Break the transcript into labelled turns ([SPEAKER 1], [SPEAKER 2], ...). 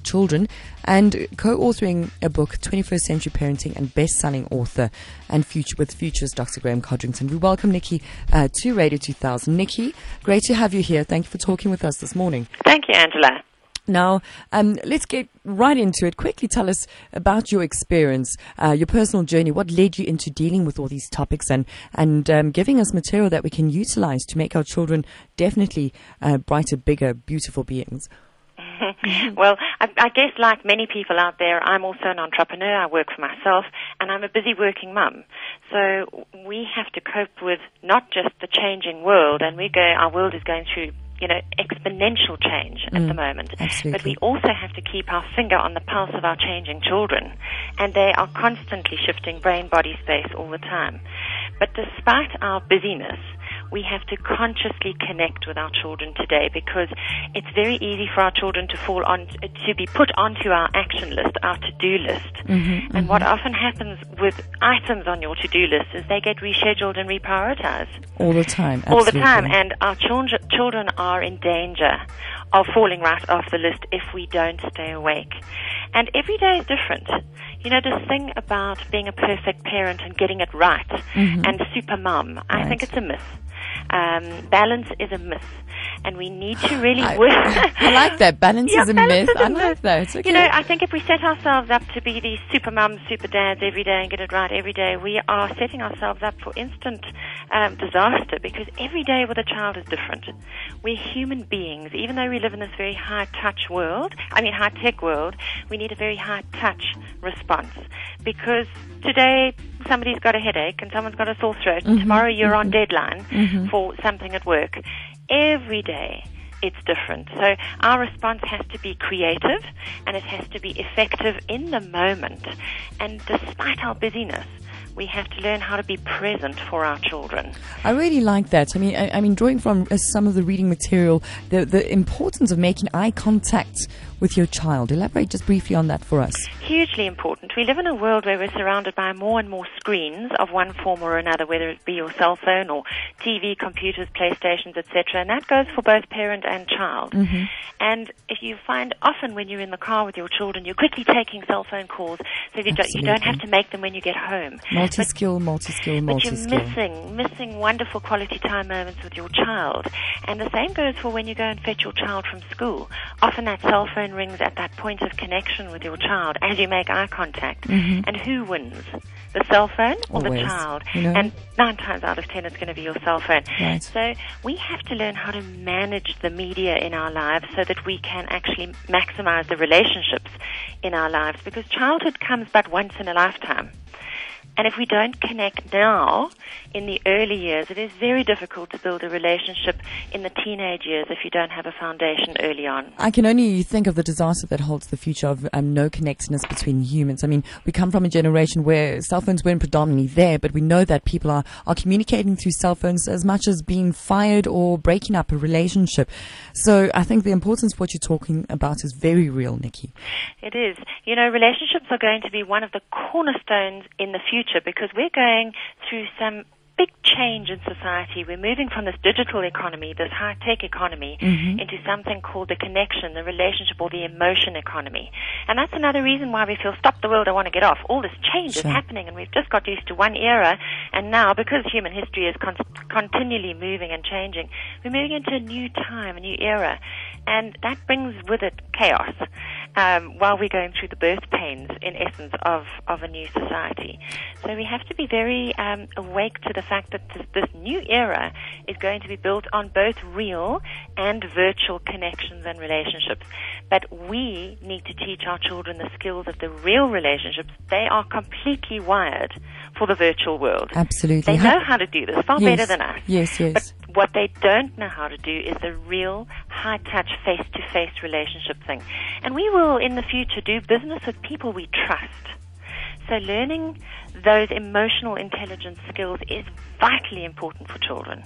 [SPEAKER 1] children and co-authoring a book, 21st Century Parenting, and best-selling author and with Futures, Dr. Graham Codrington. We welcome Nikki to Radio 2000. Nikki, great to have you here. Thank you for talking with us this morning.
[SPEAKER 2] Thank you, Angela.
[SPEAKER 1] Now, let's get right into it. Quickly tell us about your experience, your personal journey, what led you into dealing with all these topics and giving us material that we can utilize to make our children definitely brighter, bigger, beautiful beings.
[SPEAKER 2] Well, I guess like many people out there, I'm also an entrepreneur. I work for myself, and I'm a busy working mum. So we have to cope with not just the changing world, and our world is going through exponential change at the moment.
[SPEAKER 1] Absolutely.
[SPEAKER 2] But we also have to keep our finger on the pulse of our changing children. And they are constantly shifting brain-body space all the time. But despite our busyness, we have to consciously connect with our children today, because it's very easy for our children to be put onto our action list, our to-do list. And what often happens with items on your to-do list is they get rescheduled and reprioritized.
[SPEAKER 1] All the time. Absolutely.
[SPEAKER 2] All the time. And our children are in danger of falling right off the list if we don't stay awake. And every day is different. This thing about being a perfect parent and getting it right and super mum, I think it's a myth. Balance is a myth, and we need to really work.
[SPEAKER 1] I like that. Balance is a myth. I like that. Okay.
[SPEAKER 2] I think if we set ourselves up to be these super mums, super dads every day and get it right every day, we are setting ourselves up for instant disaster, because every day with a child is different. We're human beings. Even though we live in this very high-tech world, we need a very high-touch response, because today somebody's got a headache and someone's got a sore throat, and tomorrow you're on deadline for something at work. Every day it's different. So our response has to be creative, and it has to be effective in the moment. And despite our busyness, we have to learn how to be present for our children.
[SPEAKER 1] I really like that. I mean, drawing from some of the reading material, the importance of making eye contact with your child. Elaborate just briefly on that for us.
[SPEAKER 2] Hugely important. We live in a world where we're surrounded by more and more screens of one form or another, whether it be your cell phone or TV, computers, PlayStations, etc. And that goes for both parent and child. And if you find often when you're in the car with your children, you're quickly taking cell phone calls, so you don't have to make them when you get home.
[SPEAKER 1] Multi-skill.
[SPEAKER 2] But you're missing wonderful quality time moments with your child. And the same goes for when you go and fetch your child from school. Often that cell phone rings at that point of connection with your child as you make eye contact. And who wins? The cell phone or
[SPEAKER 1] Always.
[SPEAKER 2] the child? And 9 times out of 10 it's going to be your cell phone.
[SPEAKER 1] Right.
[SPEAKER 2] So we have to learn how to manage the media in our lives so that we can actually maximize the relationships in our lives, because childhood comes but once in a lifetime. And if we don't connect now, in the early years, it is very difficult to build a relationship in the teenage years if you don't have a foundation early on.
[SPEAKER 1] I can only think of the disaster that holds the future of no connectedness between humans. I mean, we come from a generation where cell phones weren't predominantly there, but we know that people are communicating through cell phones as much as being fired or breaking up a relationship. So I think the importance of what you're talking about is very real, Nikki.
[SPEAKER 2] It is. Relationships are going to be one of the cornerstones in the future, because we're going through some big change in society. We're moving from this digital economy, this high-tech economy, into something called the connection, the relationship, or the emotion economy. And that's another reason why we feel, stop the world, I want to get off. All this change is happening, and we've just got used to one era, and now, because human history is continually moving and changing, we're moving into a new time, a new era. And that brings with it chaos, while we're going through the birth pains, in essence, of a new society. So we have to be very awake to the fact that this new era is going to be built on both real and virtual connections and relationships. But we need to teach our children the skills of the real relationships. They are completely wired for the virtual world.
[SPEAKER 1] Absolutely.
[SPEAKER 2] They know how to do this far better than us.
[SPEAKER 1] Yes.
[SPEAKER 2] But what they don't know how to do is the real high-touch, face-to-face relationship thing. And we will, in the future, do business with people we trust. So learning those emotional intelligence skills is vitally important for children.